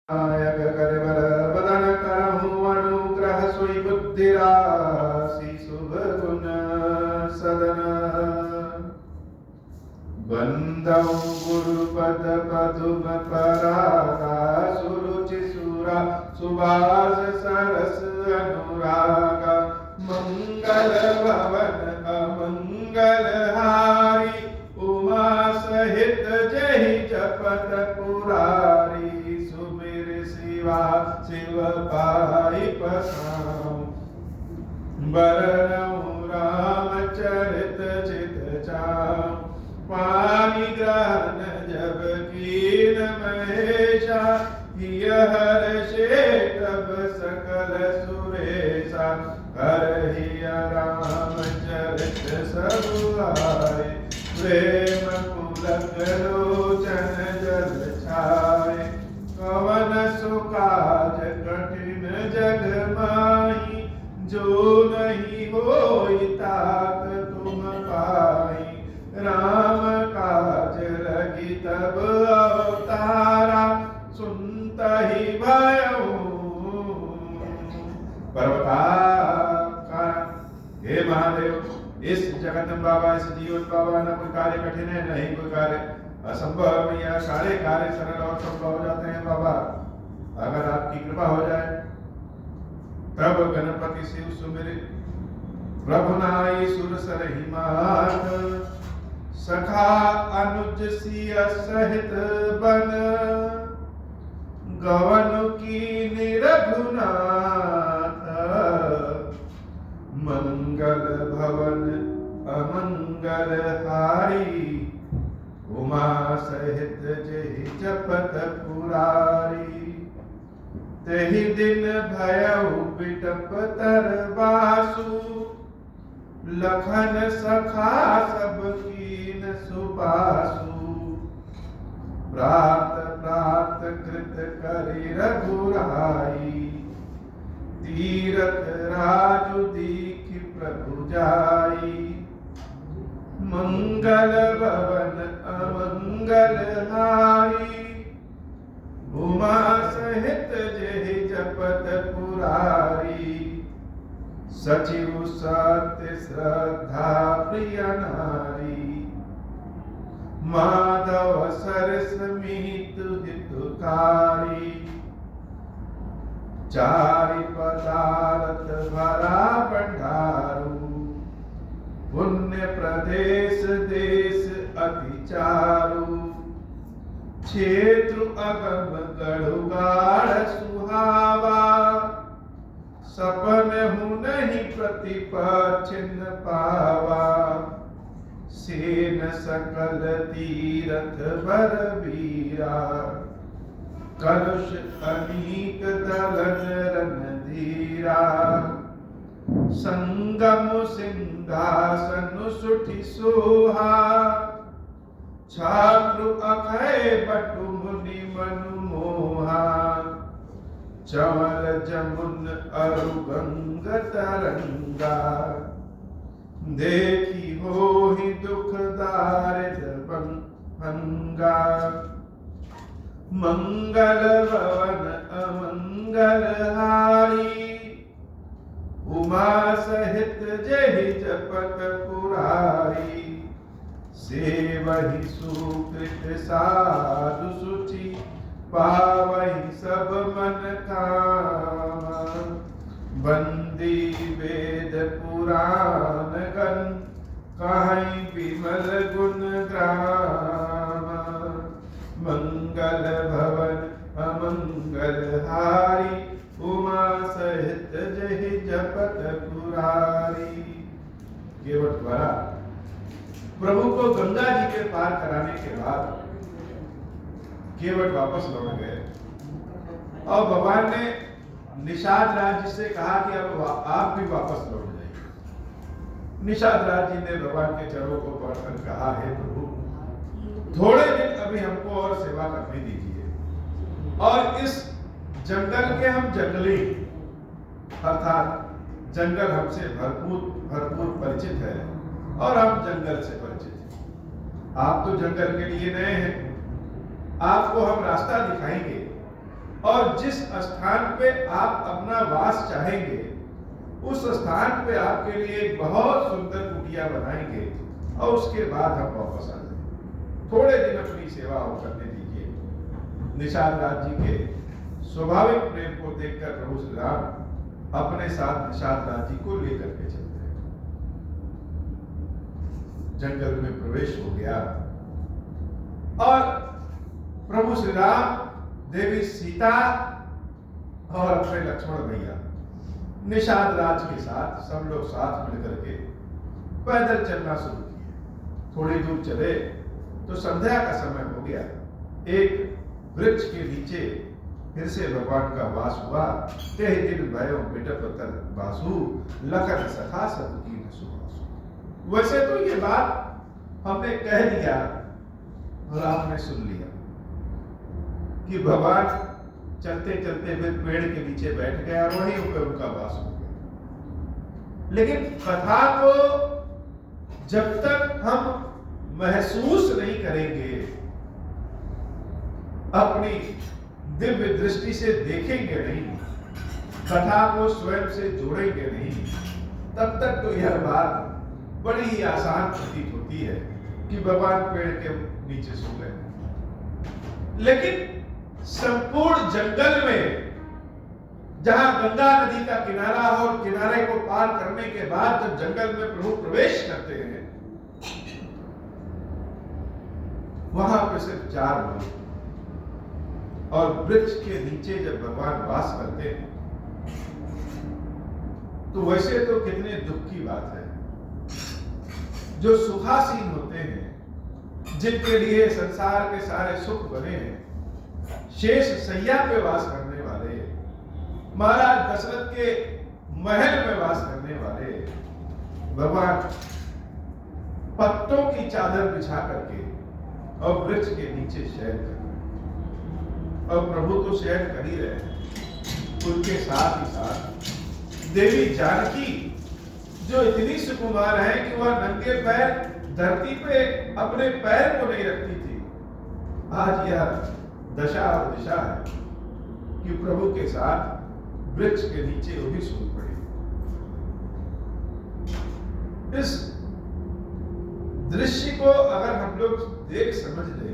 नायक कर बर बदन करहु अनुग्रह सोई बुद्धि राशि शुभ गुण सदन बंदौ गुरुपद पदुम परागा सुरुचि सुरा सुभाष सरस अनुरागा मंगल भवन अमंगल हारी उमा सहित जहि जपत पुरारी सुमिर शिवा शिव पाई पसाऊं बरनऊं रामचरित चित चाऊं पानी ग्रहण जब कीन महेशा हिय हर्षे तब सकल सुरेशा हरहिय रामचरित सब आए प्रेम पुलक लोचन जल छाए कवन सुकाज कठिन जग माही जो नहीं होई तात तुम पाई राम काज लगी तब अवतारा सुनता ही भयऊ पर्वताकार। हे महादेव, इस जगन्नाथ बाबा, इस जीवन बाबा, न कोई कार्य कठिन है नहीं कोई कार्य असंभव है। यह सारे कार्य सरल और संभव हो जाते हैं बाबा, अगर आपकी कृपा हो जाए। तब गणपति शिव सुमिर प्रभु नाई सुर सरहि मात सखा अनुज सिय सहित बन गवन की निरघुनाथ मंगल भवन अमंगल हारी उमा सहित जहि जपत पुरारी तेहि दिन भयउ बिटप तर बासु लखन सखा सब कीन सुबासु प्रात प्रात कृत करि रघुराई तीरथ राजु दीखि प्रभु जाई मंगल भवन अमंगल हारी उमा सहित जेहि जपत पुरारी सचिव सत्य श्रद्धा प्रिय नारी माधव सरस मीत हितकारी चारि पदार्थ भरा भंडारू पुण्य प्रदेश देश अति चारु क्षेत्र अगम गढ़ुगाड़ सुहावा सपन हूँ नहीं प्रतिपच्छिन्न पावा सेन सकल तीरथ भर वीरा कलुष अनीक दलन रणधीरा संगम सिंहासन सुठि सोहा छात्र अखय बटु मुनि मनु मोहा चमल जमुन अरु गंग तरंगा देखी हो ही दुख दारिद भंगा मंगल भवन अमंगल हारी उमा सहित जहि जपत पुरारी सेवहि सुकृत साधु सुचि पावहि सब मन कामा बंदी वेद पुराण गण कहीं विमल गुण ग्राम मंगल भवन अमंगल हारी उमा सहित जहि जपत पुरारी। केवट द्वारा प्रभु को गंगा जी के पार कराने के बाद केवट वापस लौट गए और भगवान ने निषाद राज जी से कहा कि अब आप भी वापस लौट जाइए। निषाद राज जी ने भगवान के चरणों को पकड़कर कहा, हे प्रभु, थोड़े दिन अभी हमको और सेवा करने दीजिए और इस जंगल के हम जंगली अर्थात जंगल हमसे भरपूर परिचित है और हम जंगल से परिचित हैं। आप तो जंगल के लिए नए हैं, आपको हम रास्ता दिखाएंगे और जिस स्थान पे आप अपना वास चाहेंगे उस स्थान पे आपके लिए एक बहुत सुंदर कुटिया बनाएंगे और उसके बाद हम वापस आ जाएंगे। थोड़े दिन अपनी सेवा करने दीजिए। निषाद राज जी के स्वाभाविक प्रेम को देखकर प्रभु श्री राम अपने साथ निषाद राज जी को लेकर के चलते हैं। जंगल में प्रवेश हो गया और प्रभु श्री राम, देवी सीता और अपने लक्ष्मण भैया निषाद राज के साथ सब लोग साथ मिलकर के पैदल चलना शुरू किए। थोड़ी दूर चले तो संध्या का समय हो गया। एक वृक्ष के नीचे फिर से भगवान का वास हुआ। ते दिन भयो बिटप तर बासु लखन सखा सब कीन सुबासु। वैसे तो ये बात हमने कह दिया और आपने सुन लिया कि भगवान चलते चलते फिर पेड़ के नीचे बैठ गया और वहीं ऊपर उनका वास हो गया। लेकिन कथा को जब तक हम महसूस नहीं करेंगे, अपनी दिव्य दृष्टि से देखेंगे नहीं, कथा को स्वयं से जोड़ेंगे नहीं, तब तक तो यह बात बड़ी ही आसान प्रतीत होती है कि भगवान पेड़ के नीचे सो गए। लेकिन संपूर्ण जंगल में जहां गंगा नदी का किनारा हो और किनारे को पार करने के बाद जब जंगल में प्रभु प्रवेश करते हैं, वहां पे सिर्फ 4 लोग और वृक्ष के नीचे जब भगवान वास करते हैं तो वैसे तो कितने दुख की बात है। जो सुखासीन होते हैं, जिनके लिए संसार के सारे सुख बने हैं, शेष सैया पे वास करने वाले, महाराज दशरथ के महल में वास करने वाले भगवान पत्तों की चादर बिछा करके और वृक्ष के नीचे शयन कर रहे। और प्रभु तो शयन कर ही रहे हैं। उनके साथ ही साथ देवी जानकी जो इतनी सुकुमार है कि वह नंगे पैर धरती पे अपने पैर को नहीं रखती थी, आज यह दशा और दिशा है कि प्रभु के साथ वृक्ष के नीचे वो भी सो पड़े। इस दृश्य को अगर हम लोग देख समझ ले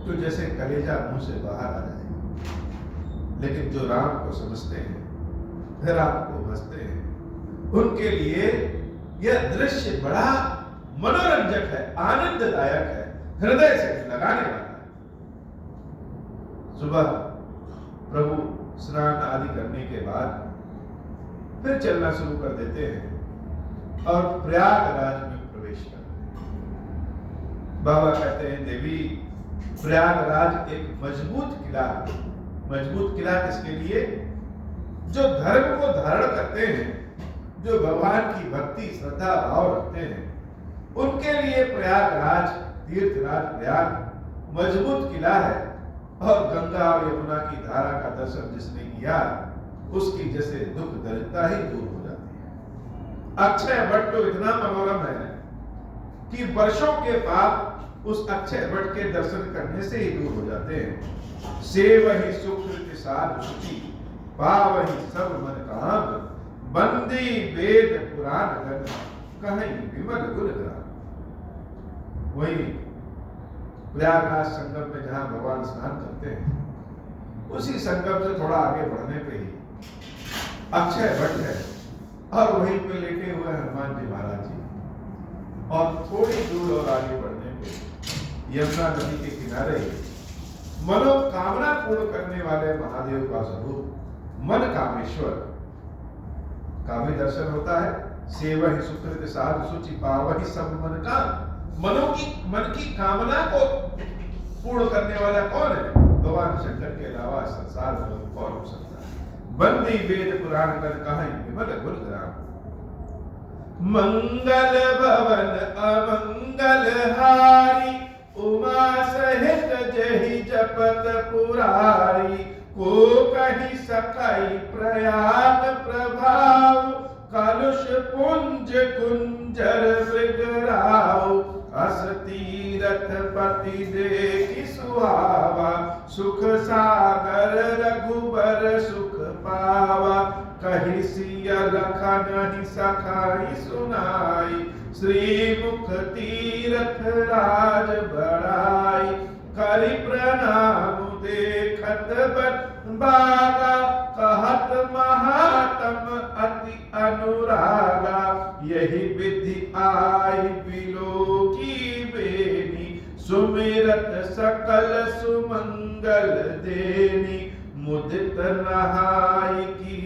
तो जैसे कलेजा मुंह से बाहर आ जाए। लेकिन जो राम को समझते हैं, फिर राम को बसते हैं, उनके लिए यह दृश्य बड़ा मनोरंजक है, आनंददायक है, हृदय से लगाने वाला है। सुबह प्रभु स्नान आदि करने के बाद फिर चलना शुरू कर देते हैं और प्रयागराज में प्रवेश करते हैं। बाबा कहते हैं, देवी प्रयागराज एक मजबूत किला है। मजबूत किला किसके लिए? जो धर्म को धारण करते हैं, जो भगवान की भक्ति श्रद्धा भाव रखते हैं, उनके लिए प्रयागराज, तीर्थराज प्रयाग मजबूत किला है। और गंगा और यमुना की धारा का दर्शन जिसने किया, उसकी जैसे दुख दरिद्रता ही दूर हो जाती है। अक्षय वट तो इतना मनोरम है कि वर्षों के पाप उस अक्षय वट के दर्शन करने से ही दूर हो जाते हैं। सेवहि सुकृत साधु शुचि, पावहि सब मन काम, बंदी वेद पुराण गण, कहीं विमल गुण ग्राम। वही प्रयागराज संगम में जहां भगवान स्नान करते हैं, उसी संगम से थोड़ा आगे बढ़ने पे ही अक्षय वट है और वहीं पे लेटे हुए हनुमान जी महाराज जी। और थोड़ी दूर और आगे बढ़ने पे यमुना नदी के किनारे मनोकामना पूर्ण करने वाले महादेव का स्वरूप मन कामेश्वर का भी दर्शन होता है। सेवहि सुकृत साधु शुचि, पावहि सब मन काम। मन की कामना को पूर्ण करने वाला कौन है? भगवान शंकर के अलावा संसार में कौन हो सकता है? बंदी वेद पुराण कर कहीं विमल गुण ग्राम। मंगल भवन अमंगल हारी, उमा सहित जहि जपत पुरारी। को कहि सकई प्रयाग प्रभाव, कलुष पुंज कुंजर विगराव। अस तीरथ पति देखि सुहावा, सुख सागर रघुबर सुख पावा, कहि सिय लखन सखाई सुनाई, श्रीमुख तीरथ राज बढ़ाई, करि प्रणाम देखत बन बागा, कहत महात्म अति अनुरागा, यही विधि आई बिलो की बेनी, सुमिरत सकल सुमंगल देनी, मुदित नहाई की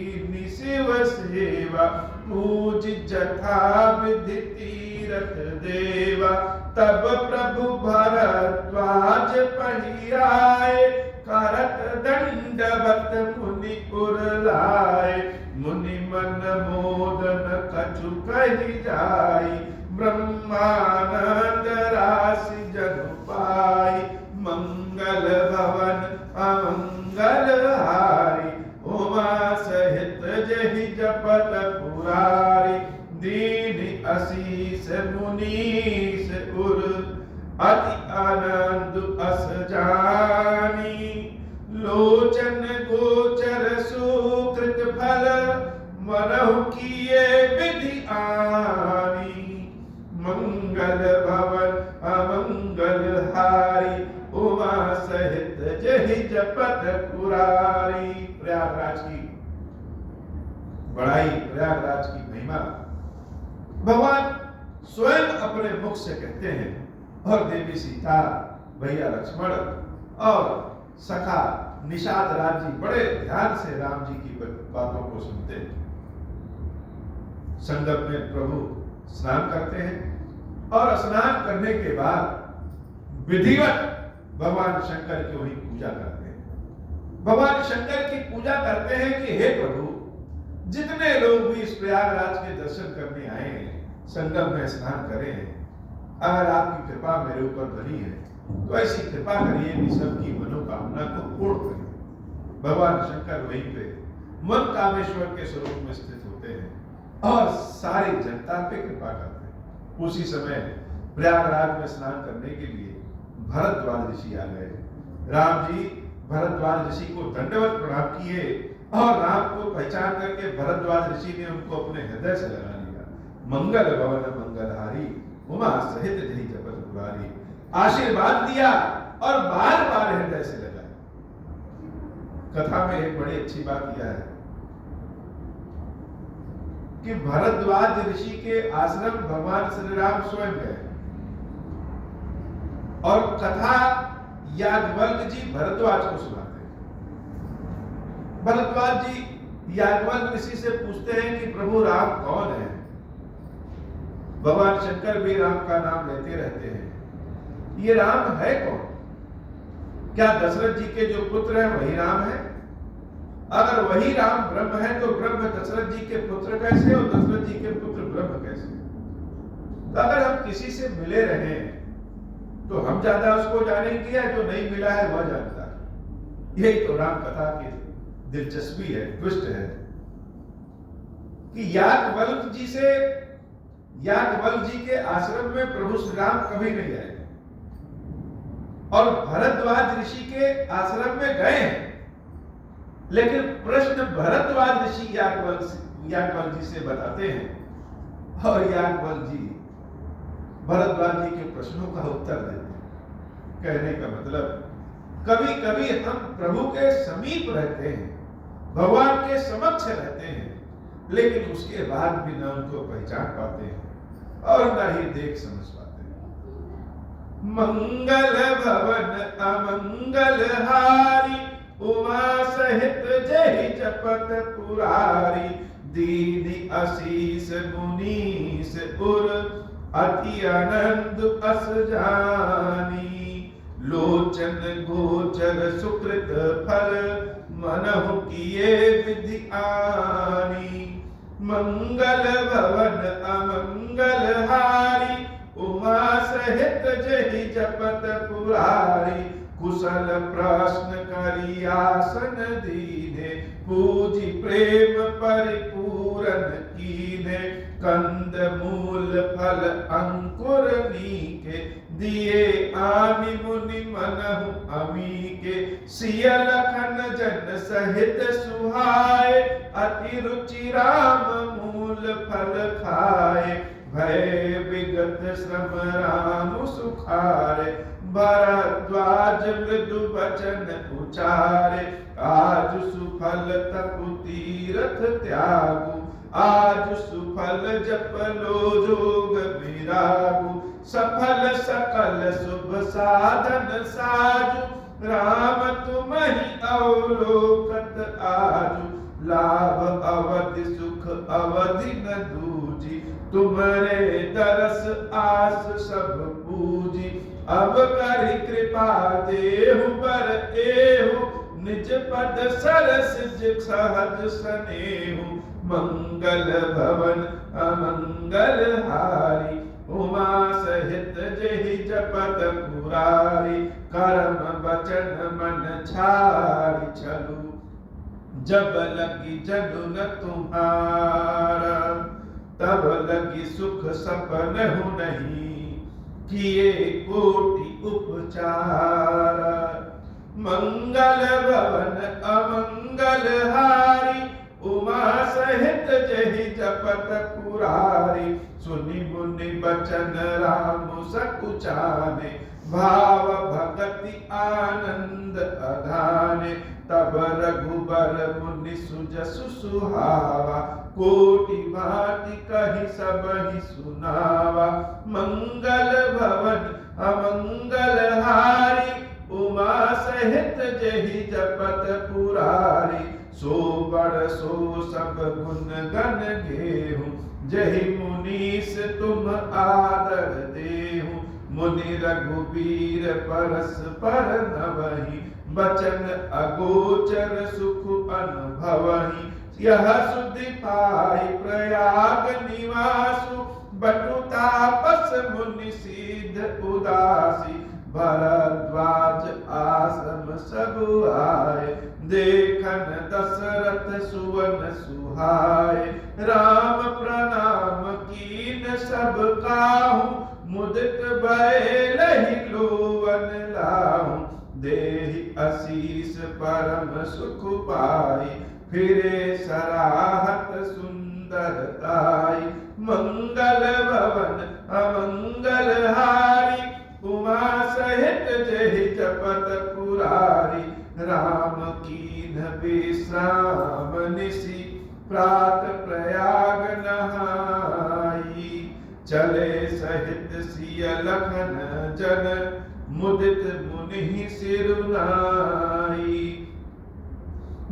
शिव सेवा, पूज जथा विधि तीरथ देवा, तब प्रभु भरद्वाज पहियाए, करत दंडवत मुनि उरलाए, मुनि मन मोदन कछु कहि जाई, ब्रह्मानंद राशि जनु पाई, मंगल भवन अमंगल हारी, उमा सहित जहि जपत पुरारी, दीन असीस मुनीस उर, अति आनंद अस जानी, लोचन गोचर सुकृत फल, मनहु किए विधि आनी, मंगल भवन अमंगल हारी, उमा सहित जहि जपत पुरारी। प्रयागराज की बड़ाई, प्रयागराज की महिमा भगवान स्वयं अपने मुख से कहते हैं, और देवी सीता, भैया लक्ष्मण और सखा निषाद राज जी बड़े ध्यान से राम जी की बातों को सुनते हैं। संगम में प्रभु स्नान करते हैं और स्नान करने के बाद विधिवत भगवान शंकर की वही पूजा करते हैं। भगवान शंकर की पूजा करते हैं कि हे प्रभु, जितने लोग भी इस प्रयागराज के दर्शन करने आए हैं, संगम में स्नान करें, अगर आपकी कृपा मेरे ऊपर बनी है तो ऐसी कृपा करिए कि सबकी मनोकामना को पूर्ण करिए। भगवान शंकर वहीं पे मन कामेश्वर के स्वरूप में स्थित होते हैं और सारी जनता पे कृपा करते हैं। उसी समय प्रयागराज में स्नान करने के लिए भरद्वाज ऋषि आ गए। राम जी भरद्वाज ऋषि को दंडवत प्रणाम किए और राम को पहचान करके भरद्वाज ऋषि ने उनको अपने हृदय से लगा लिया। मंगल भवन मंगलहारी, उमा सहित जहि जपत पुरारी, आशीर्वाद दिया और बार बार हृदय से लगाया। कथा में एक बड़ी अच्छी बात यह है कि भरद्वाज ऋषि के आश्रम भगवान श्री राम स्वयं गए और कथा याज्ञवल्क्य जी भरद्वाज को सुनाते हैं। भरद्वाज जी याज्ञवल्क्य ऋषि से पूछते हैं कि प्रभु राम कौन है। भगवान शंकर भी राम का नाम लेते रहते हैं। ये राम है कौन? क्या दशरथ जी के जो पुत्र हैं वही राम है? अगर वही राम ब्रह्म है तो ब्रह्म दशरथ जी के पुत्र कैसे और दशरथ जी के पुत्र ब्रह्म कैसे? तो अगर हम किसी से मिले रहे तो हम ज्यादा उसको जानेंगे या जो नहीं मिला है वह जानता है? यही तो राम कथा की दिलचस्पी है, ट्विस्ट है कि याज्ञवल्क्य जी के आश्रम में प्रभु श्री राम कभी नहीं आए और भरद्वाज ऋषि के आश्रम में गए हैं। लेकिन प्रश्न भरद्वाज ऋषि याज्ञवल्क्य जी से बताते हैं और याज्ञवल्क्य जी भरद्वाज जी के प्रश्नों का उत्तर देते हैं। कहने का मतलब, कभी कभी हम प्रभु के समीप रहते हैं, भगवान के समक्ष रहते हैं, लेकिन उसके बाद भी न उनको पहचान पाते हैं और न ही देख समझ पाते हैं। मंगल भवन अमंगल हारी, उमा सहित जहि जपत पुरारी, दीन असीस मुनीस उर, अति आनंद अस जानी, लोचन गोचर सुकृत फल, मनहु किए विधि आनी, मंगल भवन अमंगल हारी, उमा सहित जहि जपत पुरारी, कुशल प्रश्न करी आसन दीने, पूजी प्रेम परिपूरन कीने, कंद मूल फल अंकुर नीके, दिए आनि मुनि मनहु अमी के सिय लखन जन सहित सुहाए अति रुचि राम मूल फल खाए भय विगत श्रम राम सुखारे भरद्वाज मृदु वचन उचारे आज सुफल तपु तीरथ त्यागु आज सुफल जप लो जोग विरागु सफल सकल शुभ साधन साजु राम तुम्हि अवलोकत आजु लाभ अवधि सुख अवधि न दूजी तुम्हारे दरस आस सब पूजी अब करि कृपा देहु बर एहु निज पद सरस सहज स्नेहु मंगल भवन अमंगल हारी उमा सहित जेहि जपत पुरारी कर्म वचन मन छाड़ी चलू जब लगी जनुन तुम्हारा तब लगी सुख सपन हूँ नहीं किए कोटि उपचार मंगल भवन अमंगल हारी उमा सहित जहि जपत पुरारी सुनि मुनि बचन राम सकुचाने भाव भगति आनंद अधाने तब रघुबर मुनि सुजसु सुहावा कोटि भांति कहि सब ही सुनावा मंगल भवन अमंगल हारी उमा सहित जेहि जपत पुरारी सो बड़ सो सब गुण गण गेहूं जहि मुनीस तुम आदर देहूं मुनि रघुबीर परस पर नवहि बचन अगोचर सुख अनुभवहि यह सुधि पाई प्रयाग निवासु बटु तापस मुनि सिद्ध उदासी भरद्वाज आश्रम सब आए देखन दशरथ सुवन सुहाए राम प्रणाम कीन सब काहू मुदित भय लहि लोवन लाहू देहि आशीष परम सुख पाई फिरे सराहत सुंदरताई मंगल भवन अमंगल हारी उमा सहित जेहि जपत पुरारी राम कीन विश्राम निशि प्रात प्रयाग नहाई चले सहित सिय लखन जन मुदित मुनि सिरुनाई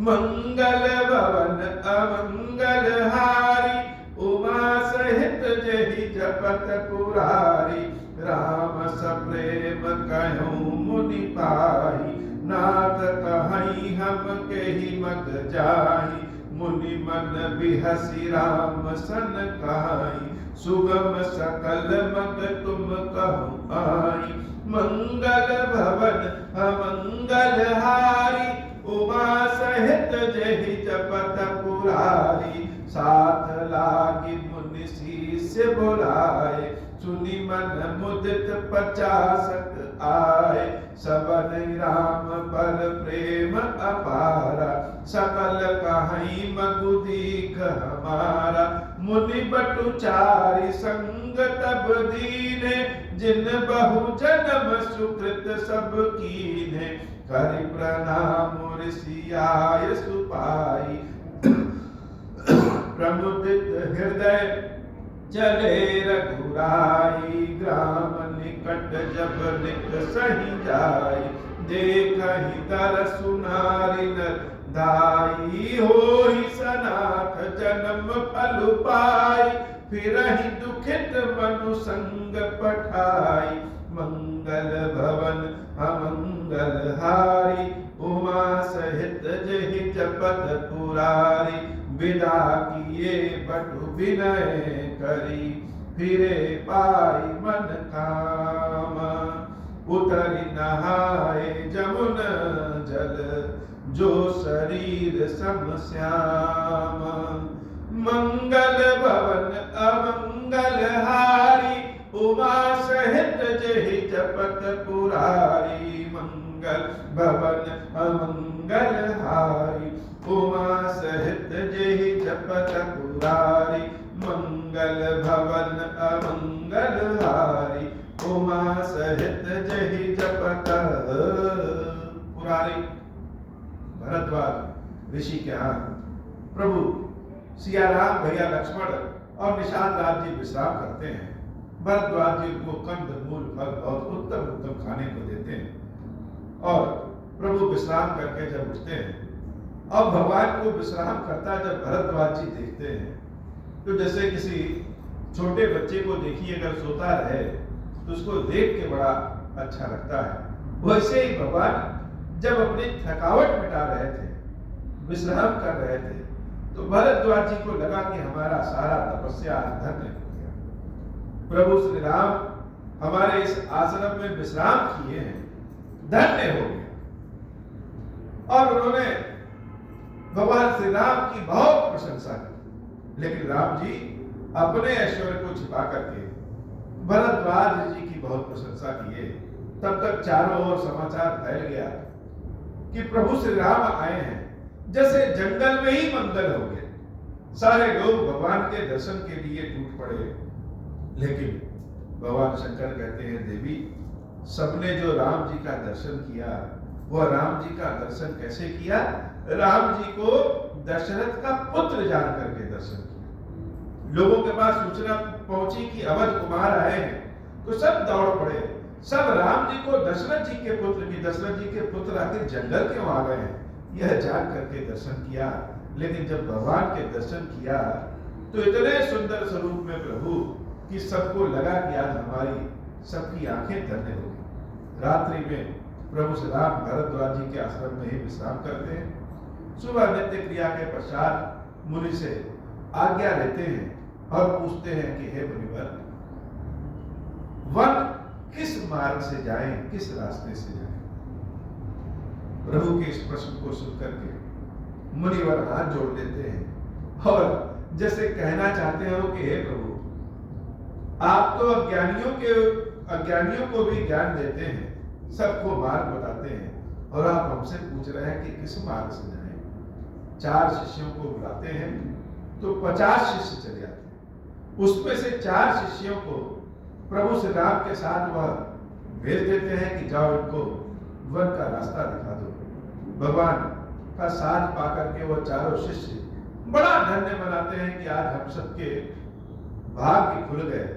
मंगल भवन अमंगल हारी उमा सहित जेहि जपत पुरारी राम सप्रेम कहूँ मुनि पाई नाथ कहीं हम केहि मग जाहि मुनि मन बिहसी राम सन कहाई सुगम सकल मग तुम कहूँ आई मंगल भवन अमंगल हारी उमा सहित जेहि जपत पुरारी साथ लागी मुनि शिष्य बुलाए सुनि मन मुदित 50 आए सबन राम पर प्रेम अपारा सकल कहीं मगु दीख हमारा मुनि बटु चारि संग तब दीने जिन बहु जन्म सुकृत सब कीने करि प्रणाम ऋषियाय सुपाई प्रमुदित हृदय चले रघुराई ग्राम निकट जब निक सही जाई देखहि तरसु नारी नर दाई होई सनाथ जन्म फल पाई फिरहि दुखित मनु संग पठाई मंगल भवन अमंगल हारी उमा सहित जेहि जपत पुरारी विदा किए बटु विनय करी फिरे पाई मन काम उतरि नहाए जमुन जल जो शरीर सम श्याम मंगल भवन अमंगल हारी उमा सहित जहि जपत पुरारी मंगल भवन अमंगल हारी। उमा सहित जहि जपत पुरारी मंगल भवन अमंगल हारी। उमा सहित जहि जपत पुरारी। भरद्वाज ऋषि के यहाँ प्रभु सिया राम, भैया लक्ष्मण और निषाद राज जी विश्राम करते हैं। भरद्वाज जी को कंद मूल फल बहुत उत्तम उत्तम खाने को देते हैं और प्रभु विश्राम करके जब उठते हैं और भगवान को विश्राम करता जब भरद्वाज जी देखते हैं तो जैसे किसी छोटे बच्चे को देखिए अगर सोता रहे तो उसको देख के बड़ा अच्छा लगता है। वैसे ही भगवान जब अपनी थकावट मिटा रहे थे, विश्राम कर रहे थे, तो भरद्वाज जी को लगा कि हमारा सारा तपस्या धन्य हो गया। प्रभु श्री राम हमारे इस आश्रम में विश्राम किए हैं, धन्य हो गया। और उन्होंने भगवान श्री राम की बहुत प्रशंसा की। लेकिन राम जी अपने ऐश्वर्य को छिपा करके भरद्वाज जी की बहुत प्रशंसा किए। तब तक चारों ओर समाचार फैल गया कि प्रभु श्री राम आए हैं, जैसे जंगल में ही मंगल हो गए। सारे लोग भगवान के दर्शन के लिए टूट पड़े। लेकिन भगवान शंकर कहते हैं, देवी सबने जो राम जी का दर्शन किया वह राम जी का दर्शन कैसे किया? राम जी को दशरथ का पुत्र जान करके दर्शन किया। लोगों के पास सूचना पहुंची कि अवध कुमार आए हैं तो सब दौड़ पड़े। सब राम जी को दशरथ जी के पुत्र की, दशरथ जी के पुत्र आखिर जंगल क्यों आ गए हैं, यह जान करके दर्शन किया। लेकिन जब भगवान के दर्शन किया तो इतने सुंदर स्वरूप में प्रभु कि सबको लगा कि आज हमारी सबकी आंखें धन्य होगी। रात्रि में प्रभु श्री राम भरद्वाज जी के आश्रम में ही विश्राम करते हैं। सुबह नित्य क्रिया के पश्चात मुनि से आज्ञा लेते हैं और पूछते हैं कि हे मुनिवर, वन किस मार्ग से जाएं, किस रास्ते से जाएं? प्रभु के इस प्रश्न को सुनकर के मुनिवर हाथ जोड़ देते हैं और जैसे कहना चाहते हो कि हे प्रभु, आप तो अज्ञानियों को भी ज्ञान देते हैं, सबको मार्ग बताते हैं, और आप हमसे पूछ रहे हैं कि किस मार्ग से जाएं? 4 शिष्यों को बुलाते हैं तो 50 शिष्य चले जाते हैं। उसमें से 4 शिष्यों को प्रभु श्री राम के साथ वह भेज देते हैं कि जाओ इनको वन का रास्ता दिखा दो। भगवान का साथ पाकर के वो चारों शिष्य बड़ा धन्य मनाते हैं कि आज हम सबके भाग्य खुल गए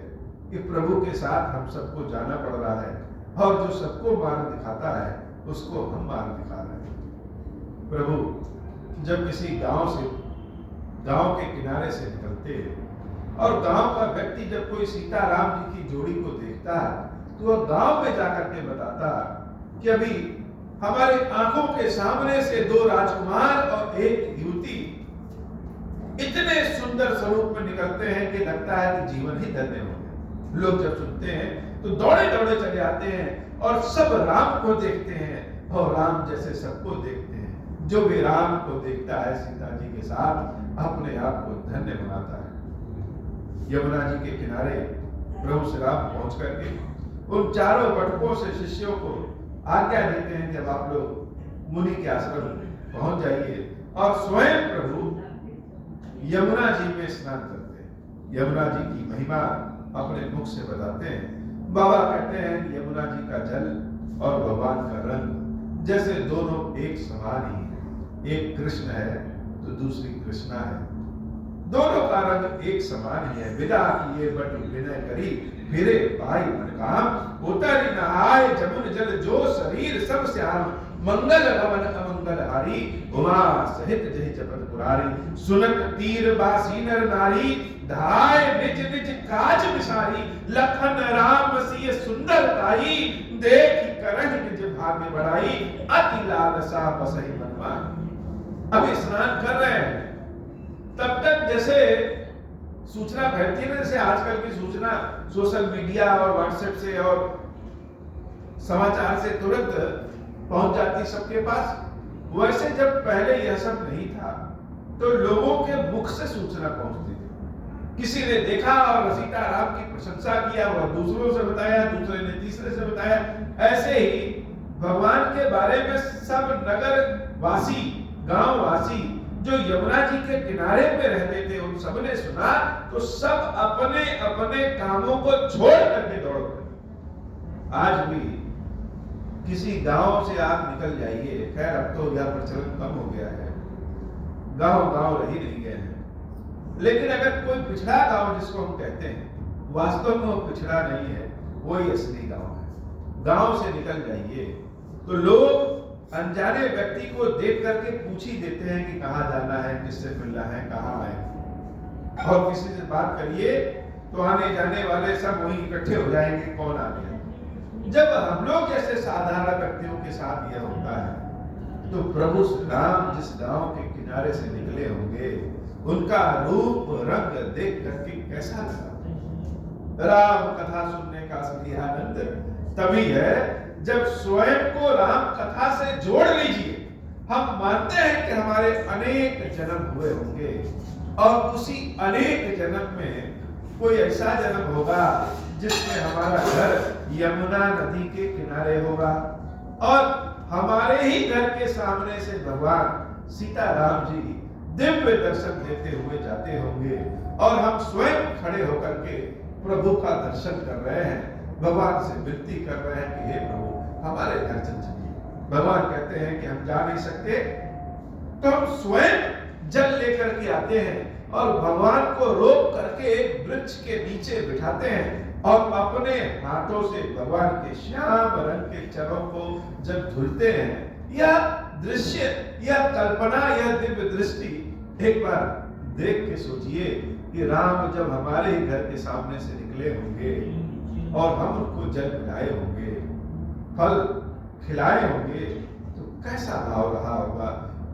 कि प्रभु के साथ हम सबको जाना पड़ रहा है, और जो सबको मार्ग दिखाता है उसको हम मार्ग दिखा रहे हैं। प्रभु जब किसी गांव के किनारे से निकलते हैं और गांव का व्यक्ति जब कोई सीताराम जी की जोड़ी को देखता है तो वह गांव में जाकर के बताता कि अभी हमारे आंखों के सामने से 2 राजकुमार और एक युवती इतने सुंदर स्वरूप में निकलते हैं कि लगता है कि जीवन ही धन्य हो गया। लोग जब सुनते हैं तो दौड़े दौड़े चले आते हैं और सब राम को देखते हैं और राम जैसे सबको देखते हैं। जो भी राम को देखता है सीता जी के साथ अपने आप को धन्य बनाता है। यमुना जी के किनारे प्रभु श्री राम पहुंच करके उन चारों बटकों से शिष्यों को आज्ञा देते हैं कि अब आप लोग मुनि के आश्रम पहुंच जाइए, और स्वयं प्रभु यमुना जी में स्नान करते हैं। यमुना जी की महिमा अपने मुख से बताते हैं। बाबा कहते हैं यमुना जी का जल और भगवान का रंग जैसे दोनों एक समान ही है। एक कृष्ण है तो दूसरी कृष्णा है, दोनों का रंग एक समान ही है। विदा किए बट विनय करी, फिरे भाई मन काम, उतर नहाय जमुन जल जो शरीर सब श्याम, मंगल भवन अमंगल हारी, उमा सहित जहि जपत पुरारी, सुनत तीर बासी नर नारी, धाय निज निज काज विसारी, लखन राम सिय सुंदर ताई, देख करहि निज भाग्य बढ़ाई, अति लालसा बसहि मन माही। अभी स्नान कर रहे हैं, तब तक जैसे सूचना फैलती है ना, जैसे आजकल की सूचना सोशल मीडिया और व्हाट्सएप से और समाचार से तुरंत पहुंच जाती सबके पास, वैसे जब पहले यह सब नहीं था तो लोगों के मुख से सूचना पहुंचती थी। किसी ने देखा और सीताराम की प्रशंसा किया, वह दूसरों से बताया, दूसरे ने तीसरे से बताया। ऐसे ही भगवान के बारे में सब नगर वासी, गांव वासी जो यमुना जी के किनारे पे रहते थे, उन सब ने सुना तो सब अपने अपने कामों को छोड़ करके दौड़ पड़े। आज भी किसी गांव से आप निकल जाइए, खैर अब तो यह प्रचलन कम हो गया है, गांव गांव रह ही नहीं गए हैं, लेकिन अगर कोई पिछड़ा गांव जिसको हम कहते हैं, वास्तव में वो पिछड़ा नहीं है, वही असली गांव है। गांव से निकल जाइए तो लोग अनजाने व्यक्ति को देख करके पूछ ही देते हैं कि कहाँ जाना है, किससे मिलना है, कहाँ आए। और किसी से बात करिए तो आने जाने वाले सब वहीं इकट्ठे हो जाएंगे, कौन आ गया। जब हम लोग जैसे साधारण व्यक्तियों के साथ यह होता है, तो प्रभु राम जिस गांव के किनारे से निकले होंगे, उनका रूप रंग देख करके कैसा लगा। राम कथा सुनने का असली आनंद तभी है जब स्वयं को राम कथा से जोड़ लीजिए। हम मानते हैं कि हमारे अनेक जन्म हुए होंगे और उसी अनेक जन्म में कोई ऐसा जन्म होगा जिसमें हमारा घर यमुना नदी के किनारे होगा और हमारे ही घर के सामने से भगवान सीताराम जी दिव्य दर्शन देते हुए जाते होंगे और हम स्वयं खड़े होकर के प्रभु का दर्शन कर रहे हैं, भगवान से विनती कर रहे हैं कि हे प्रभु हमारे घर चल चलिए। भगवान कहते हैं कि हम जा नहीं सकते, तो हम स्वयं जल लेकर के आते हैं और भगवान को रोक करके एक वृक्ष के नीचे बिठाते हैं और अपने हाथों से भगवान के श्याम रंग के चरणों को जब धुलते हैं। यह दृश्य, यह कल्पना, यह दिव्य दृष्टि एक बार देख के सोचिए कि राम जब हमारे ही घर के सामने से निकले होंगे और हम उनको जल पिलाए होंगे, फल खिलाए होंगे, तो कैसा भाव रहा होगा,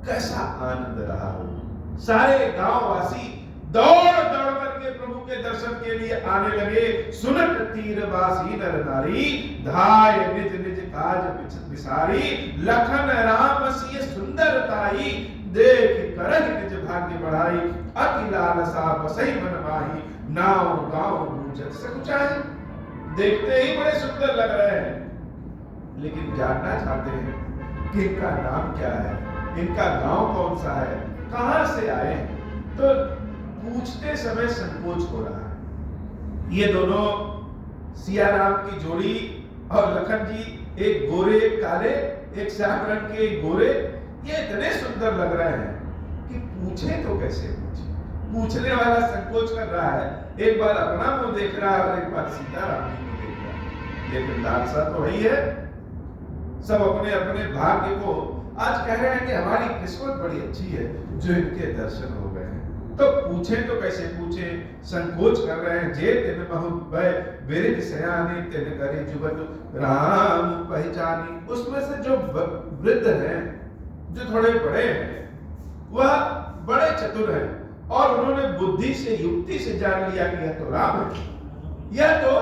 कैसा आनंद रहा होगा। सारे गांव वासी दौड़ दौड़ करके प्रभु के दर्शन के लिए आने लगे। सुनत तीरवासी नर नारी, धाय निज निज काज विसारी, लखन राम सिय सुंदरताई, देख करहि निज भाग्य बढ़ाई, अति लालसा बसई मन माही, नाव गांव बूझत सकुचाई। देखते ही बड़े सुंदर लग रहे हैं, लेकिन जानना चाहते हैं कि इनका नाम क्या है, इनका गांव कौन सा है, कहां से आए हैं। तो पूछते समय संकोच हो रहा है। ये दोनों सिया राम की जोड़ी और लखन जी, एक गोरे एक काले, एक श्याम रंग के एक गोरे, ये इतने सुंदर लग रहे हैं कि पूछे तो कैसे पूछे। पूछने वाला संकोच कर रहा है, एक बार अपना मुंह देख रहा है और एक बार सीताराम जी को देख रहा है, लेकिन लालसा तो वही है। सब अपने अपने भाग्य को आज कह रहे हैं कि हमारी किस्मत बड़ी अच्छी है जो इनके दर्शन हो गए हैं। तो पूछे तो कैसे पूछे, संकोच कर रहे हैं। जे तिन बहुत भय बिरध सयानी, तिन करे जुगत राम पहचानी। उसमें से जो वृद्ध हैं, जो थोड़े बड़े हैं, वह बड़े चतुर हैं और उन्होंने बुद्धि से, युक्ति से जान लिया कि यह तो राम है, यह तो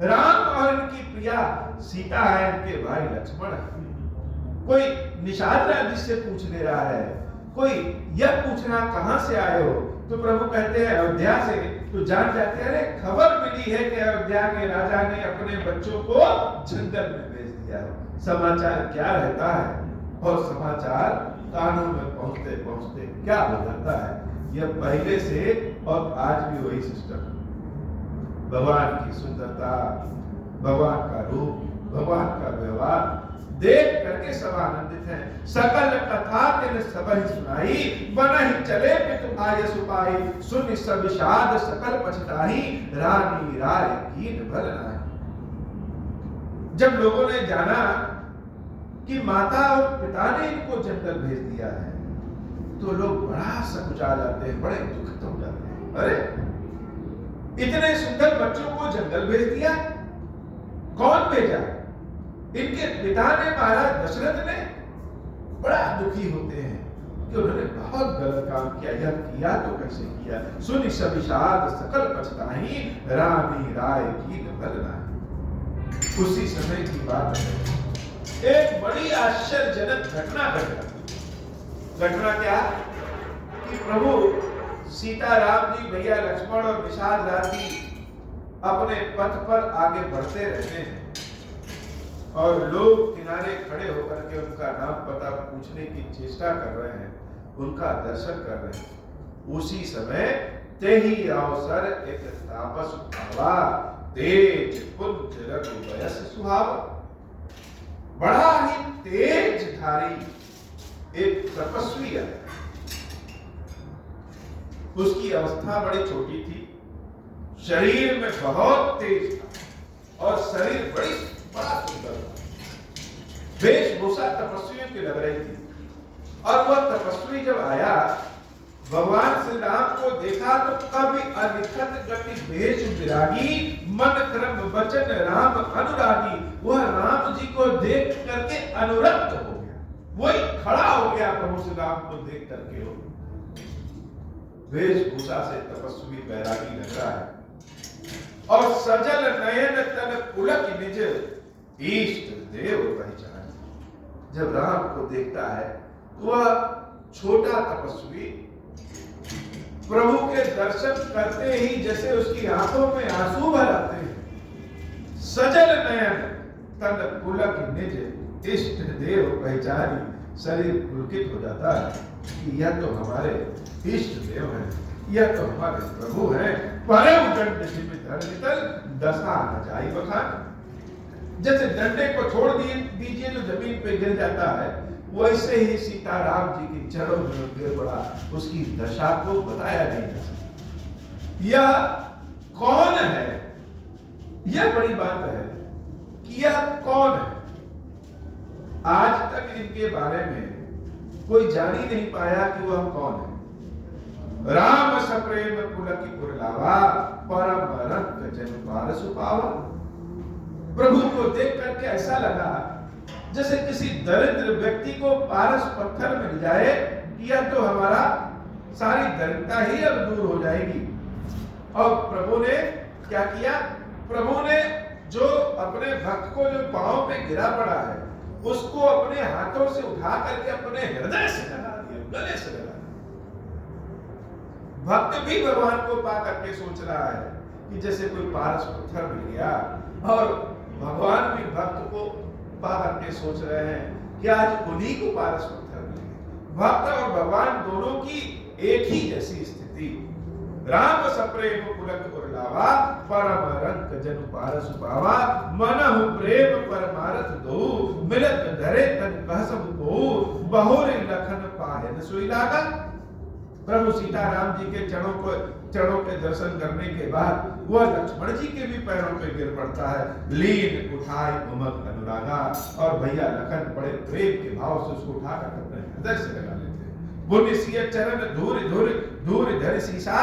राम और इनकी प्रिया सीता है, इनके भाई लक्ष्मण है। कोई निषाद जिससे पूछ ले रहा है, कोई यह पूछना कहां से आए हो, तो प्रभु कहते हैं अयोध्या से। तो जान जाते हैं, अरे खबर मिली है कि अयोध्या के राजा ने अपने बच्चों को जंगल में भेज दिया है। समाचार क्या रहता है और समाचार कानों में पहुंचते पहुंचते क्या हो जाता है। यह पहले से और आज भी वही सिस्टम। भगवान की सुंदरता, भगवान का रूप, भगवान का व्यवहार देख करके सब आनंदित हैं। सकल कथा तिन सबहि सुनाई, बनहि चले पितु आय सुपाई, सुनि सब विषाद सकल पछताही, रानी राय कीन भल नाहि। जब लोगों ने जाना कि माता और पिता ने इनको जंगल भेज दिया है, तो लोग बड़ा सकुचा जाते हैं, बड़े दुखित हो जाते हैं। अरे इतने सुंदर बच्चों को जंगल भेज दिया, कौन भेजा? इनके पिता ने, महाराज दशरथ ने। बड़ा दुखी होते हैं कि उन्होंने बहुत गलत काम किया। यह किया तो कैसे किया। सुनि सब विषाद सकल पछताही, रानी राय कीन भल नाहि। उसी समय की बात है, एक बड़ी आश्चर्यजनक घटना घटा। घटना क्या कि प्रभु सीताराम जी, भैया लक्ष्मण और निषाद राज जी अपने पथ पर आगे बढ़ते रहते हैं और लोग किनारे खड़े होकर के उनका नाम पता पूछने की चेष्टा कर रहे हैं, उनका दर्शन कर रहे हैं। उसी समय ते ही अवसर एक तापस भावा, तेज पुंज रघु बयस सुहावा। बड़ा ही तेज धारी एक तपस्वी आया। उसकी अवस्था बड़ी छोटी थी, शरीर में बहुत तेज था और शरीर बड़ा सुंदर था। वेशभूषा तपस्वियों की लग रही थी। और वह तपस्वी जब आया, भगवान श्री राम को देखा तो कभी अलिखत गति भेष विरागी, मन क्रम वचन राम अनुरागी। वह राम जी को देख करके अनुरक्त हो गया, वही खड़ा हो गया प्रभु श्री राम को देख करके। हो वेशभूषा से तपस्वी बैरागी लग रहा है और सजल नयन तन पुलक निज इष्ट देव पहचान। जब राम को देखता है तो वह छोटा तपस्वी प्रभु के दर्शन करते ही जैसे उसकी आंखों में आंसू भर आते हैं। सजल नयन तन पुलक निज इष्ट देव पहचानी। शरीर पुलकित हो जाता है कि यह तो हमारे इष्ट देव हैं, यह तो हमारे प्रभु हैं। परम दंड धर दशा न जाई बखान। जैसे डंडे को छोड़ दीजिए तो जमीन पे गिर जाता है, वैसे ही सीताराम जी की चरणों में गिर पड़ा। उसकी दशा को बताया नहीं जा सकता। यह कौन है? यह बड़ी बात है कि यह कौन है। आज तक इनके बारे में कोई जान ही नहीं पाया कि वह कौन है। राम सप्रेम पुलकी पुरलावा, परम रंग जन पारस पावा। प्रभु को देख करके ऐसा लगा जैसे किसी दरिद्र व्यक्ति को पारस पत्थर मिल जाए कि यह तो हमारा सारी दरिद्रता ही अब दूर हो जाएगी। और प्रभु ने क्या किया? प्रभु ने जो अपने भक्त को जो पांव पे गिरा पड़ा है उसको अपने हाथों से उठा करके अपने हृदय से लगा दिया, गले से लगा दिया। भक्त भी भगवान को पा करके सोच रहा है कि जैसे कोई पारस पत्थर मिल गया, और भगवान भी भक्त को पा करके सोच रहे हैं कि आज उन्हीं को पारस पत्थर मिल गया। भक्त और भगवान दोनों की एक ही जैसी स्थिति। राम सप्रेम पुलक उरलावा, परम रंग जन पारस पावा। मनहु प्रेम परमारथ दो, मिलत धरे तन कहसब को। बहुरे लखन पायन सोई लागा। प्रभु सीताराम जी के चरणों के दर्शन करने के बाद वह लक्ष्मण जी के भी पैरों पे गिर पड़ता है। लीन उठाई उमक अनुरागा। और भैया लखन बड़े प्रेम के भाव से उसको उठा कर अपने हृदय से लगा लेते हैं। पुण्य सिय चरण धूर धूर धूर धर सीसा,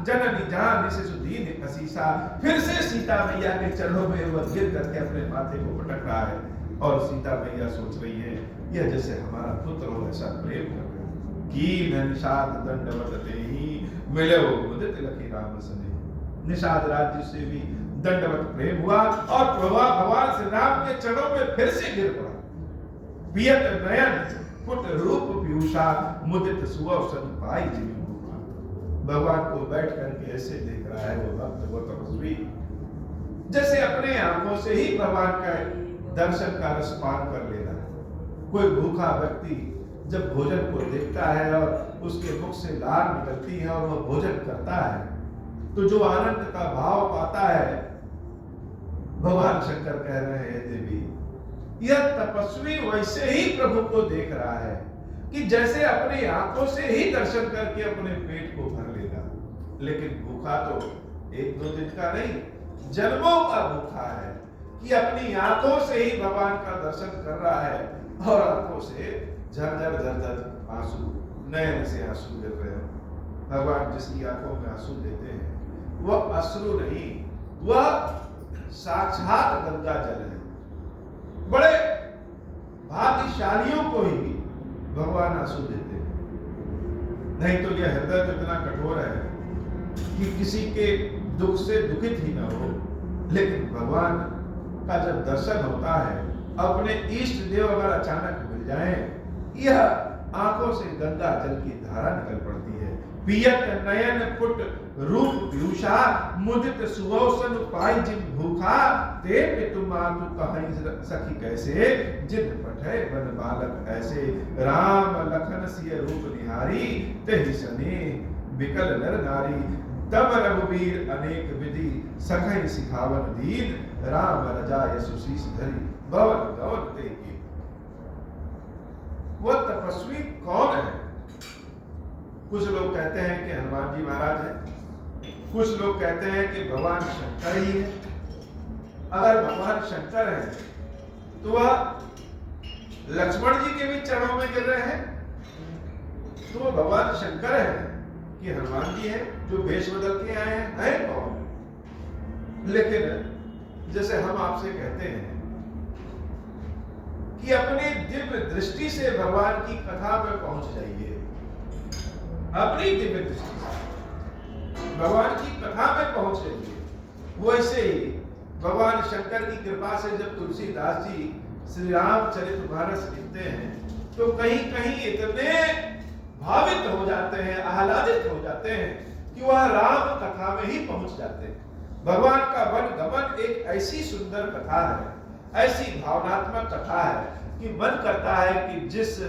जननी जान से सुदीन असीसा। फिर से सीता मैया के चरणों में वह गिर करके अपने माथे को पटक रहा है और सीता मैया सोच रही है यह जैसे हमारा पुत्र हो ऐसा प्रेम कर रहे हैं। की निषाद दंडवत देहि, मिले मुदित लखी राम सने। निषाद राज्य से भी दंडवत प्रेम हुआ और भगवान श्री राम के चरणों में फिर से गिर पड़ा। पियत नयन पुट रूप पीयूषा, मुदित सुअवसन पाई जीवन भूखा। भगवान को बैठ करके ऐसे देख रहा है वो भक्त, वो तपस्वी, जैसे अपने आंखों से ही भगवान का दर्शन का रसपान कर ले रहा है। कोई भूखा व्यक्ति जब भोजन को देखता है और उसके मुख से लार निकलती है और वह भोजन करता है तो जो आनंद का भाव पाता है, भगवान शंकर कह रहे हैं देवी यह तपस्वी वैसे ही प्रभु को देख रहा है कि जैसे अपनी आंखों से ही दर्शन करके अपने पेट को भर लेगा। लेकिन भूखा तो एक दो दिन का नहीं, जन्मों का भूखा है कि अपनी आंखों से ही भगवान का दर्शन कर रहा है और आंखों से झरझर झरझर आंसू, नयन से आंसू गिर रहे हैं। भगवान जिसकी आंखों में आंसू देते हैं वह अश्रु नहीं, वह साक्षात गंगा जल है। बड़े भाग्यशालियों को ही भगवान आंसू देते हैं, नहीं तो यह हृदय तो इतना कठोर है कि किसी के दुख से दुखित ही ना हो। लेकिन भगवान का जब दर्शन होता है, अपने इष्ट देव अगर अचानक मिल जाए, यह आंखों से गंगा जल की धारा निकल पड़ती है। पियत नयन पुट रूप पीयूषा मुदित सुवसन पाई जिन भूखा ते पितु मातु कहीं सखी कैसे जिन पठे बन बालक ऐसे राम लखन सिय रूप निहारी तेहि सने बिकल नर नारी तब रघुवीर अनेक विधि सखई सिखावन दीन राम रजा यसु शीस धरी भवन गवन देखी। वह तपस्वी कौन है? कुछ लोग कहते हैं कि हनुमान जी महाराज है, कुछ लोग कहते हैं कि भगवान शंकर ही है। अगर भगवान शंकर है तो वह लक्ष्मण जी के भी चरणों में गिर रहे हैं, तो वह भगवान शंकर है कि हनुमान जी है जो वेश बदल के आए हैं? है कौन? लेकिन जैसे हम आपसे कहते हैं कि अपने दिव्य दृष्टि से भगवान की कथा में पहुंच जाइए, अपनी दिव्य दृष्टि से भगवान की कथा में पहुंच जाइए। वैसे ही भगवान शंकर की कृपा से जब तुलसीदास जी श्री रामचरितमानस लिखते हैं तो कहीं कहीं इतने भावित हो जाते हैं, आह्लादित हो जाते हैं कि वह राम कथा में ही पहुंच जाते हैं। भगवान का वन गमन एक ऐसी सुंदर कथा है, ऐसी भावनात्मक कथा है कि मन करता है कि जिस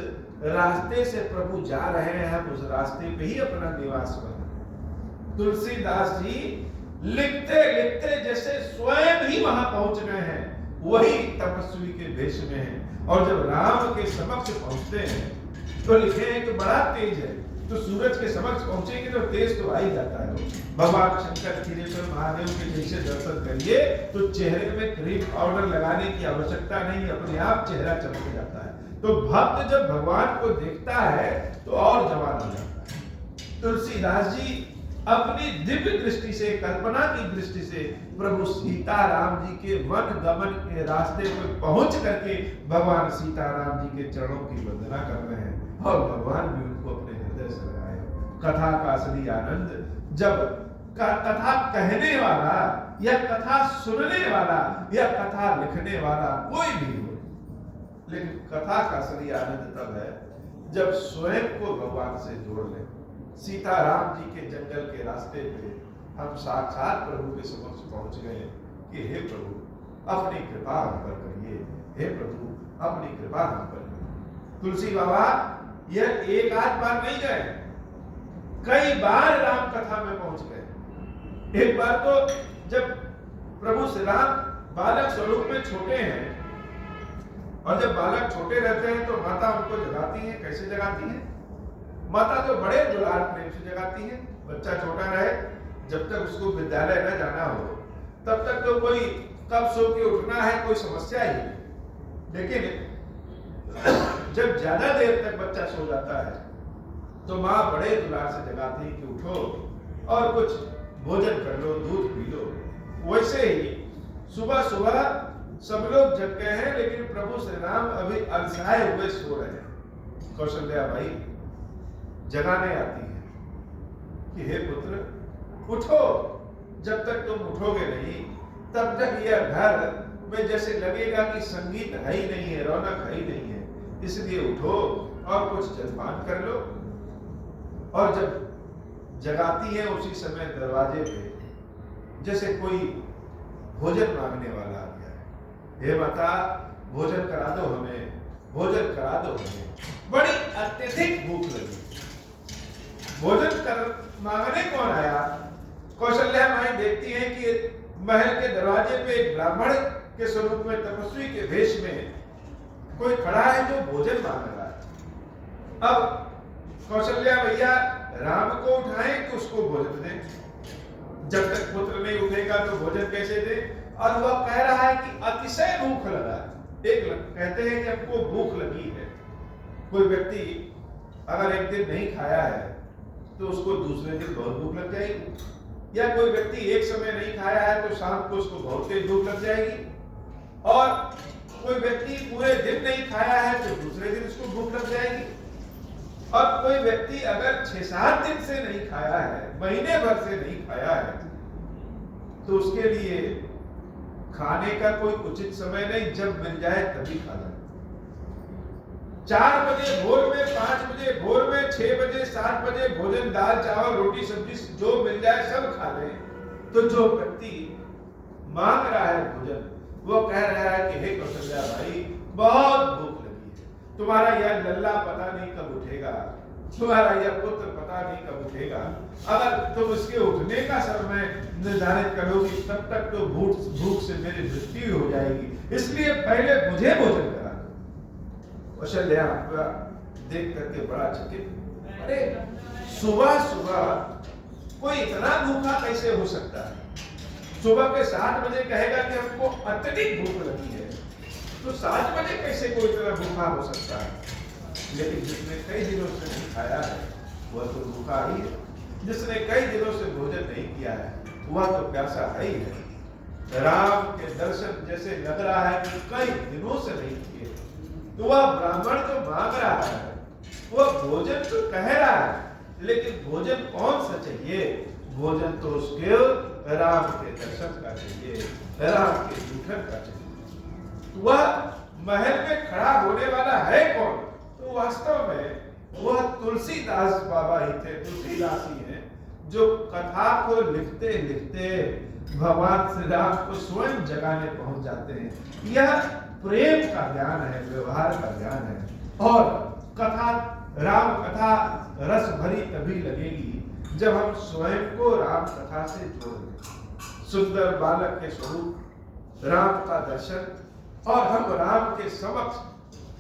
रास्ते से प्रभु जा रहे हैं हम उस रास्ते पे ही अपना निवास बनाएं। तुलसीदास जी लिखते लिखते जैसे स्वयं ही वहां पहुंच गए हैं, वही तपस्वी के वेश में है। और जब राम के समक्ष पहुंचते हैं तो लिखे हैं कि बड़ा तेज है, तो सूरज के समक्ष पहुंचेंगे तो तेज तो आ ही जाता है। भगवान शंकर क्षीरेश्वर महादेव के जैसे दर्शन करिए तो चेहरे में क्रीम पाउडर लगाने की आवश्यकता नहीं, अपने आप चेहरा चमक जाता है। तो भक्त जब भगवान को देखता है तो और जवान हो जाता है। तुलसीदास जी अपनी दिव्य दृष्टि से, कल्पना की दृष्टि से प्रभु सीताराम जी के वन गमन के रास्ते पर पहुंच करके भगवान सीताराम जी के चरणों की वंदना कर रहे हैं और भगवान भी उनको अपने हृदय से लगाए। कथा का असली आनंद जब कथा कहने वाला या कथा सुनने वाला या कथा लिखने वाला कोई भी हो, लेकिन कथा का असली आनंद तब है जब स्वयं को भगवान से जोड़ ले। सीताराम जी के जंगल के रास्ते पे हम साक्षात प्रभु के समक्ष पहुंच गए कि हे प्रभु अपनी कृपा हम पर करिए, हे प्रभु अपनी कृपा हम पर करिए। तुलसी बाबा यह एक आध बार नहीं गए, कई बार राम कथा में पहुंच गए। एक बार तो जब प्रभु श्री राम बालक स्वरूप में छोटे हैं और जब बालक छोटे रहते हैं तो माता उनको जगाती है। कैसे जगाती है? माता तो बड़े दुलार प्रेम से जगाती है। बच्चा छोटा रहे, जब तक उसको विद्यालय न जाना हो तब तक तो कोई कब सो के उठना है कोई समस्या ही नहीं। लेकिन जब ज्यादा देर तक बच्चा सो जाता है तो माँ बड़े दुलार से जगाती है कि उठो और कुछ भोजन कर लो, दूध पी लो। वैसे ही सुबह सुबह सब लोग जग गए हैं लेकिन प्रभु श्री राम अभी अलसाए हुए सो रहे हैं। कौशल्या भाई जगाने आती है कि हे पुत्र उठो, जब तक तुम उठोगे नहीं तब तक यह घर में जैसे लगेगा कि संगीत है ही नहीं है, रौनक है ही नहीं है, इसलिए उठो और कुछ जलपान कर लो। और जब जगाती है उसी समय दरवाजे पे जैसे कोई भोजन मांगने वाला आ गया है, हे माता भोजन करा दो हमें, भोजन करा दो हमें, बड़ी अत्यधिक भूख लगी। भोजन कर मांगने कौन आया? कौशल्या माई देखती है कि महल के दरवाजे पे एक ब्राह्मण के स्वरूप में तपस्वी के वेश में कोई खड़ा है जो भोजन मांग रहा है। अब कौशल्या भैया राम को उठाएं कि उसको भोजन दें? जब तक पुत्र नहीं उठेगा तो भोजन कैसे दे? और वह कह रहा है कि अतिशय भूख लगा है। एक कहते हैं कि हमको भूख लगी है। कोई व्यक्ति अगर एक दिन नहीं खाया है तो उसको दूसरे दिन बहुत भूख लग जाएगी, या कोई व्यक्ति एक समय नहीं खाया है तो शाम को उसको बहुत तेज भूख लग जाएगी, और कोई व्यक्ति पूरे दिन नहीं खाया है तो दूसरे दिन उसको भूख लग जाएगी, और कोई व्यक्ति अगर 6-7 दिन से नहीं खाया है, महीने भर से नहीं खाया है, तो उसके लिए खाने का कोई उचित समय नहीं, जब मिल जाए तभी खा जाए। 4 बजे भोर में, 5 बजे भोर में, 6 बजे, 7 बजे भोजन, दाल चावल रोटी सब्जी जो मिल जाए सब खा ले। तो जो व्यक्ति मांग रहा है भोजन, वो कह रहा है कि हे कौशल्या भाई, बहुत भूख लगी है, तुम्हारा यह लल्ला पता नहीं कब उठेगा, तुम्हारा यह पुत्र पता नहीं कब उठेगा, अगर तुम उसके उठने का समय निर्धारित करोगी तब तक तो भूख से मेरी मृत्यु हो जाएगी, इसलिए पहले मुझे भोजन करा दो। कौशल्या देख करके बड़ा चकित, अरे सुबह सुबह कोई इतना भूखा कैसे हो सकता है? सुबह के 7 बजे कहेगा कि हमको अत्यधिक भूख लगी है, तो 7 बजे कैसे कोई इतना भूखा हो सकता है? लेकिन जिसने कई दिनों से नहीं खाया है वह तो भूखा ही है, जिसने कई दिनों से भोजन नहीं किया है वह तो प्यासा है ही है। राम के दर्शन जैसे लग रहा है कि कई दिनों से नहीं किए, तो वह ब्राह्मण तो मांग रहा है, वह भोजन तो कह रहा है, लेकिन भोजन कौन सा चाहिए? भोजन तो उसके राम के दर्शन का चाहिए, राम के दीठन का चाहिए। वह महल में खड़ा होने वाला है कौन? तो वास्तव में वह तुलसीदास बाबा ही थे, तुलसीदास ही हैं, जो कथा को लिखते लिखते भगवान श्री राम को स्वयं जगाने पहुंच जाते हैं। यह प्रेम का ज्ञान है, व्यवहार का ज्ञान है। और कथा, राम कथा रस भरी तभी लगेगी जब हम स्वयं को राम कथा से जोड़ दें। सुंदर बालक के स्वरूप राम का दर्शन, और हम राम के समक्ष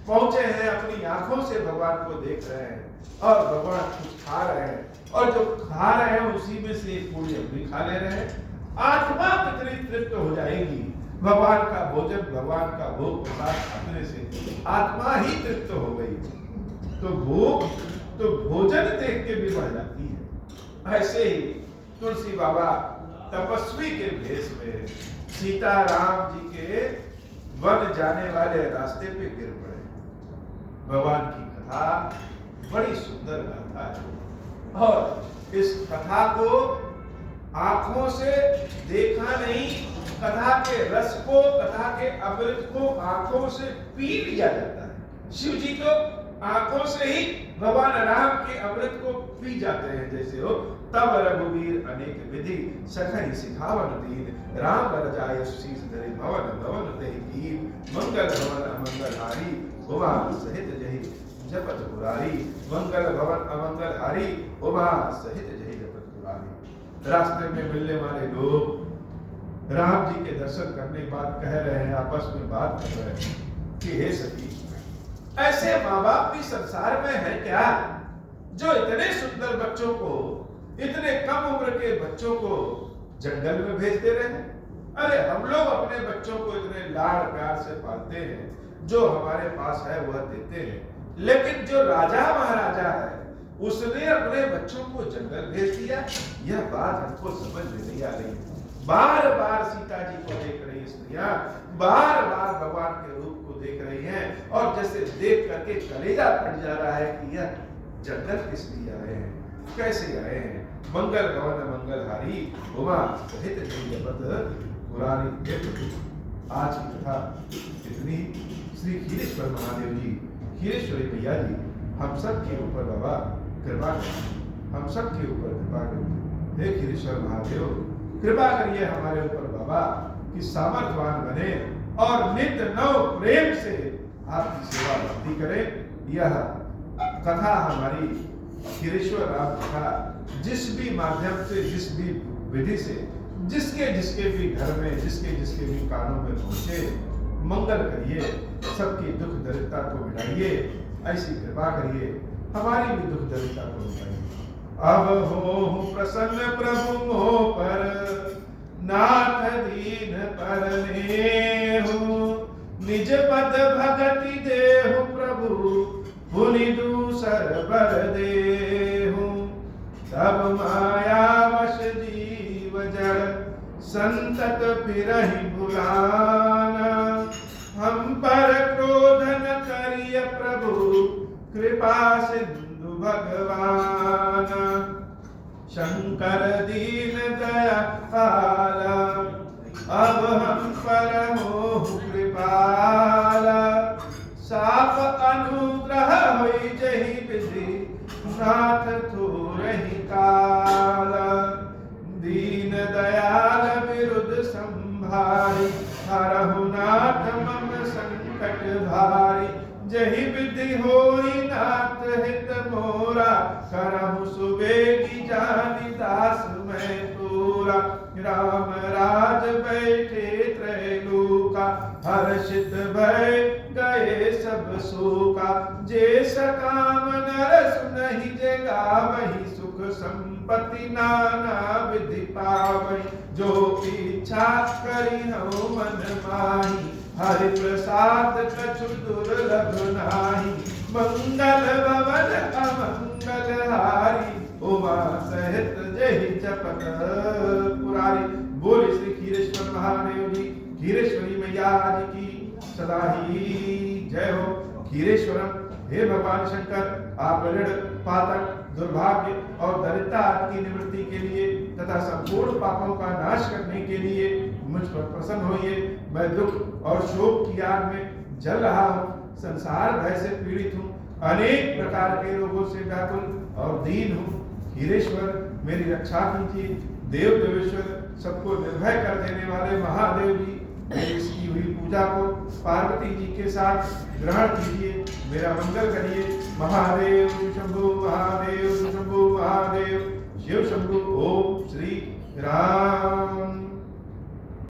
पहुंचे हैं, अपनी आंखों से भगवान को देख रहे हैं और भगवान कुछ खा रहे हैं, और जो खा रहे हैं उसी में से एक पूरी हम भी खा ले रहे हैं। आत्मा कितनी तृप्त हो जाएगी, भगवान का भोजन, भगवान का भोग प्रसाद खाने से आत्मा ही तृप्त हो गई। तो भोग तो भोजन देख के भी बढ़ जाती है। ऐसे ही तुलसी बाबा तपस्वी के भेष में सीता राम जी के वन जाने वाले रास्ते पे गिर पड़े। भगवान की कथा बड़ी सुंदर कथा है, और इस कथा को आंखों से देखा नहीं, कथा के रस को, कथा के अमृत को आंखों से पी लिया जाता है। शिव जी तो आंखों से ही भगवान राम के अमृत को पी जाते हैं। जैसे हो तब रघुवीर अनेक विधि सखई सिखावन दीन, राम रजाय शीस धरे भवन भवन तेहि कीन, मंगल भवन अमंगल हारी, उमा सहित जहि जपत पुरारी, मंगल भवन अमंगल हारी, उमा सहित जहि जपत पुरारी। रास्ते में मिलने वाले लोग राम जी के दर्शन करने के बाद कह रहे हैं, आपस में बात कर रहे हैं कि हे सखी, ऐसे माँ बाप भी संसार में है क्या जो इतने सुंदर बच्चों को, इतने कम उम्र के बच्चों को जंगल में भेज दे रहे हैं? अरे हम लोग अपने बच्चों को इतने लाड़ प्यार से पालते हैं, जो हमारे पास है वह देते हैं, लेकिन जो राजा महाराजा है उसने अपने बच्चों को जंगल भेज दिया। यह बात हमको समझ में नहीं आ रही। बार बार सीता जी को देख रही स्त्रियां, बार बार भगवान के रूप को देख रही हैं, और जैसे देख करके कलेजा फट जा रहा है कि यह जंगल किस लिए आए हैं, कैसे आए हैं। मंगल भवन मंगल हारी, उमा सहित जपत पुरारी। आज की कथा इतनी। श्री खीरेश्वर महादेव जी, खीरेश्वरी मैया जी हम सब के ऊपर बाबा कृपा करें, हम सब के ऊपर कृपा करें। हे खीरेश्वर महादेव, कृपा करिए हमारे ऊपर बाबा कि सामर्थ्यवान बने और नित्य नव प्रेम से आपकी सेवा भक्ति करें। यह कथा हमारी खीरेश्वर राम कथा जिस भी माध्यम से, जिस भी विधि से, जिसके जिसके भी घर में, जिसके भी कानों में पहुंचे, मंगल करिए, सबकी दुख दरिद्रता को मिटाइए। ऐसी कृपा करिए, हमारी भी दुख दरिद्रता को मिटाइए। अब हो प्रसन्न प्रभु मोह पर, नाथ दीन पर नेहु, निज पद भगति देहु प्रभु, पुनि दूसर बर देहु। तब माया वश जीव जड़, संतत फिरहि भुलाना, हम पर क्रोध न करिय प्रभु, कृपा सिंधु भगवान। शंकर दीन दयाला, अब हम पर मोह कृपाला, साप अनुग्रह जही विधि नाथ थोरहि काल। दीन दयाल विरुद्ध संभारी हरहु नाथ मम संकट भारी। जही विधि होई नाथ हित मोरा करहु सुबेगी जानि दास मैं तोरा। राम राज बैठे त्रैलोका हर्षित भय गए सब शोका। जे सकाम नर सुनहि जे गावहि सुख संपत्ति नाना विधि पावहि। जो इच्छा करी हो मन माही हरि प्रसाद कछु दुर्लभ नाही। मंगल भवन अमंगल हारी उमा सहित जहि जपत पुरारी। बोले श्री खीरेश्वर महादेव जी खीरेश्वरी मैया जी की सदा ही जय हो। खीरेश्वरम हे भगवान शंकर आप ऋण पातक दुर्भाग्य और दरिद्रता की निवृत्ति के लिए तथा संपूर्ण पापों का नाश करने के लिए मुझ पर प्रसन्न होइए। मैं दुख और शोक की आग में जल रहा हूँ, संसार भय से पीड़ित हूँ, अनेक प्रकार के रोगों से व्याकुल और दीन हूँ। खीरेश्वर मेरी रक्षा कीजिए। देव देवेश्वर सबको निर्भय कर देने वाले महादेव जी मेरी इसकी हुई पूजा को पार्वती जी के साथ ग्रहण कीजिए, मेरा मंगल करिए। महादेव शंभु महादेव शंभु महादेव शिव शंभु। ओम श्री राम